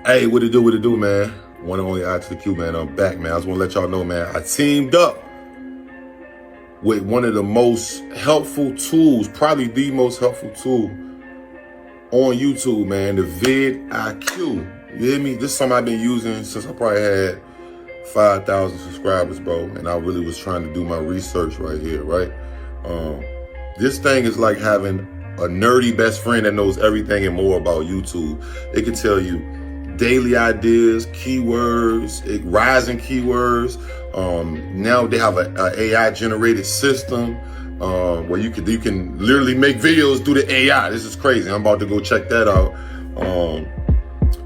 Hey, what it do, man? One and only I to the Q, man. I'm back, man. I just want to let y'all know, man. I teamed up with one of the most helpful tools, probably the most helpful tool on YouTube, man. The vidIQ. You hear me? This is something I've been using since I probably had 5,000 subscribers, bro. And I really was trying to do my research right here, right? This thing is like having a nerdy best friend that knows everything and more about YouTube. It can tell you daily ideas, keywords, rising keywords. Now they have an AI generated system where you can literally make videos through the AI. This is crazy. I'm about to go check that out.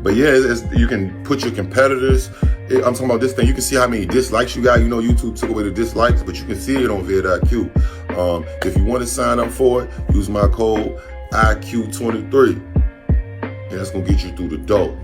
But yeah, you can put your competitors. I'm talking about this thing. You can see how many dislikes you got. You know, YouTube took away the dislikes, but you can see it on vidIQ. If you want to sign up for it, use my code IQ23. And that's going to get you through the door.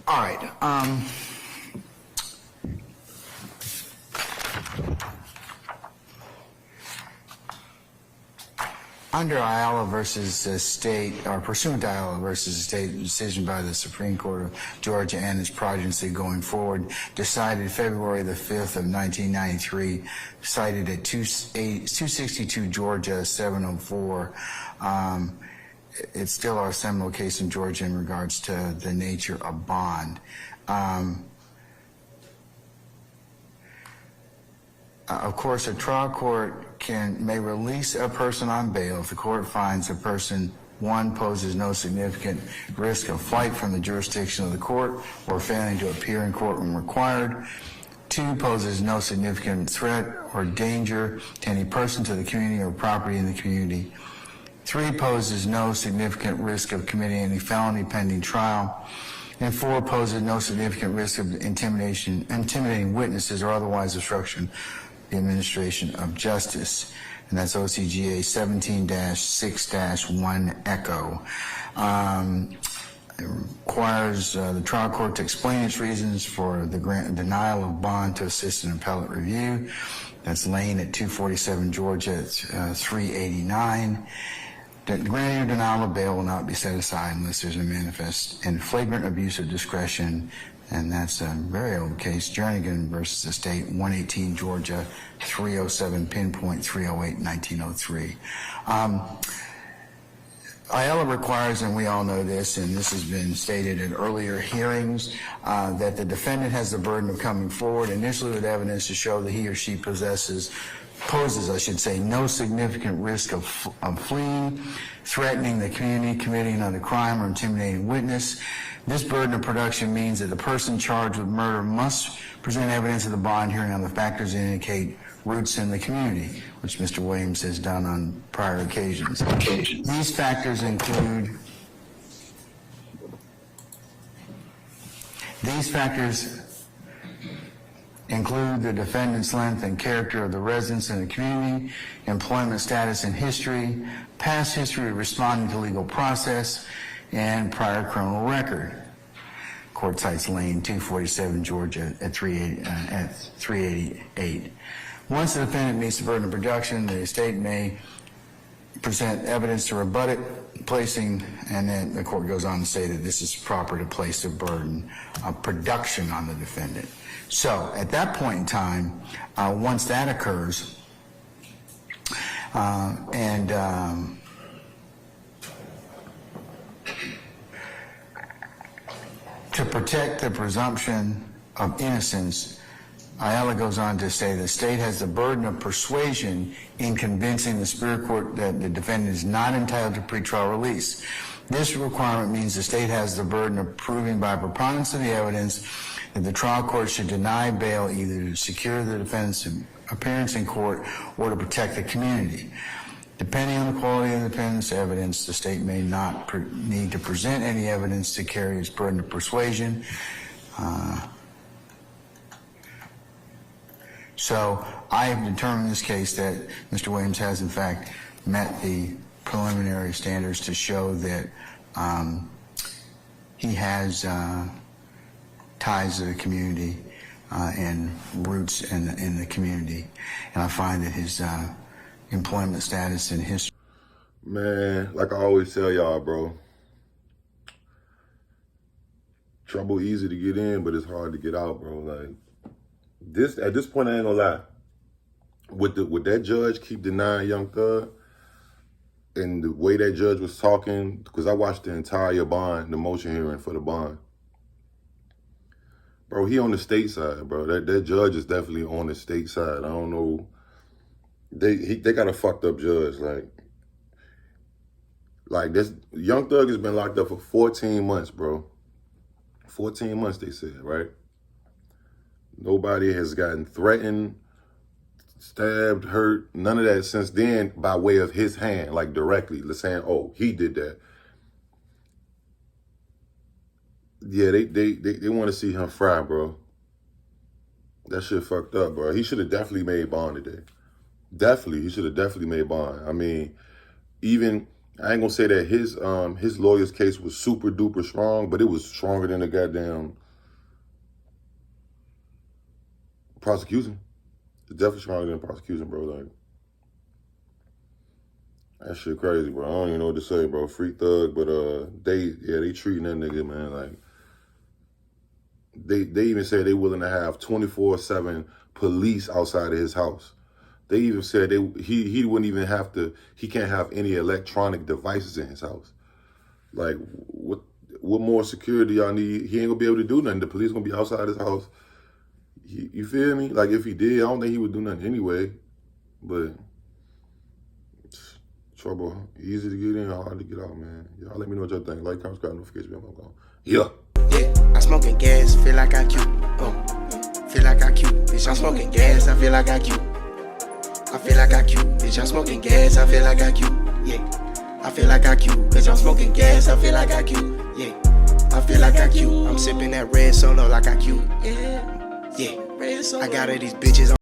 All right. Under Ayala versus the state, or pursuant to Ayala versus the state decision by the Supreme Court of Georgia and its progeny going forward, decided February the 5th of 1993, cited at 262 Georgia 704. It's still our seminal case in Georgia in regards to the nature of bond. Of course, a trial court may release a person on bail if the court finds a person, one, poses no significant risk of flight from the jurisdiction of the court or failing to appear in court when required. Two, poses no significant threat or danger to any person, to the community, or property in the community. Three, poses no significant risk of committing any felony pending trial. And four, poses no significant risk of intimidating witnesses or otherwise obstruction the administration of justice. And that's OCGA 17-6-1 Echo. It requires the trial court to explain its reasons for the denial of bond to assist in appellate review. That's Lane at 247 Georgia 389. The granting or denial of bail will not be set aside unless there's a manifest and flagrant abuse of discretion, and that's a very old case, Jernigan versus the state, 118 Georgia 307, pinpoint 308, 1903. Ayala requires, and we all know this, and this has been stated in earlier hearings, that the defendant has the burden of coming forward initially with evidence to show that he or she poses, no significant risk of fleeing, threatening the community, committing another crime, or intimidating witness. This burden of production means that the person charged with murder must present evidence of the bond hearing on the factors that indicate roots in the community, which Mr. Williams has done on prior occasions. These factors include include the defendant's length and character of the residence in the community, employment status and history, past history of responding to legal process, and prior criminal record. Court cites Lane 247, Georgia at 388. Once the defendant meets the burden of production, the estate may present evidence to rebut it, and then the court goes on to say that this is proper to place the burden of production on the defendant. So at that point in time, once that occurs, to protect the presumption of innocence, Ayala goes on to say the state has the burden of persuasion in convincing the Superior Court that the defendant is not entitled to pretrial release. This requirement means the state has the burden of proving by preponderance of the evidence that the trial court should deny bail either to secure the defendant's appearance in court or to protect the community. Depending on the quality of the defendant's evidence, the state may not need to present any evidence to carry its burden of persuasion. So I have determined in this case that Mr. Williams has in fact met the preliminary standards to show that he has ties to the community and roots in the community. And I find that his employment status and history. Man, like I always tell y'all, bro, trouble easy to get in, but it's hard to get out, bro. Like this, at this point, I ain't gonna lie. Would that judge keep denying Young Thug, and the way that judge was talking, because I watched the entire bond, the motion hearing for the bond. Bro, he on the state side, bro. That judge is definitely on the state side. I don't know. They got a fucked up judge. Like this, Young Thug has been locked up for 14 months, bro. 14 months, they said, right? Nobody has gotten threatened, stabbed, hurt, none of that since then by way of his hand, like directly, saying, oh, he did that. Yeah, they want to see him fry, bro. That shit fucked up, bro. He should have definitely made bond today. Definitely, he should have definitely made bond. I mean, even, I ain't gonna say that his lawyer's case was super duper strong, but it was stronger than the goddamn prosecution. It's definitely stronger than prosecution, bro. Like, that shit crazy, bro. I don't even know what to say, bro. Free Thug, but they treating that nigga, man, like, they even said they willing to have 24/7 police outside of his house. They even said he wouldn't even have to, he can't have any electronic devices in his house. Like, what more security y'all need? He ain't gonna be able to do nothing. The police gonna be outside his house. You feel me? Like, if he did, I don't think he would do nothing anyway. But trouble, easy to get in, hard to get out, man. Y'all let me know what y'all think. Like, comment, subscribe, notification bell, I'm gone. Yeah. I'm smoking gas, feel like I cute. Feel like I cute. Bitch, I'm smoking gas, I feel like I cute. I feel like I cute. Bitch, I'm smoking gas, I feel like I cute. Yeah. I feel like I cute. Bitch, I'm smoking gas, I feel like I cute. Yeah. I feel like I cute. I'm sipping that red solo like I cute. Yeah. I got all these bitches on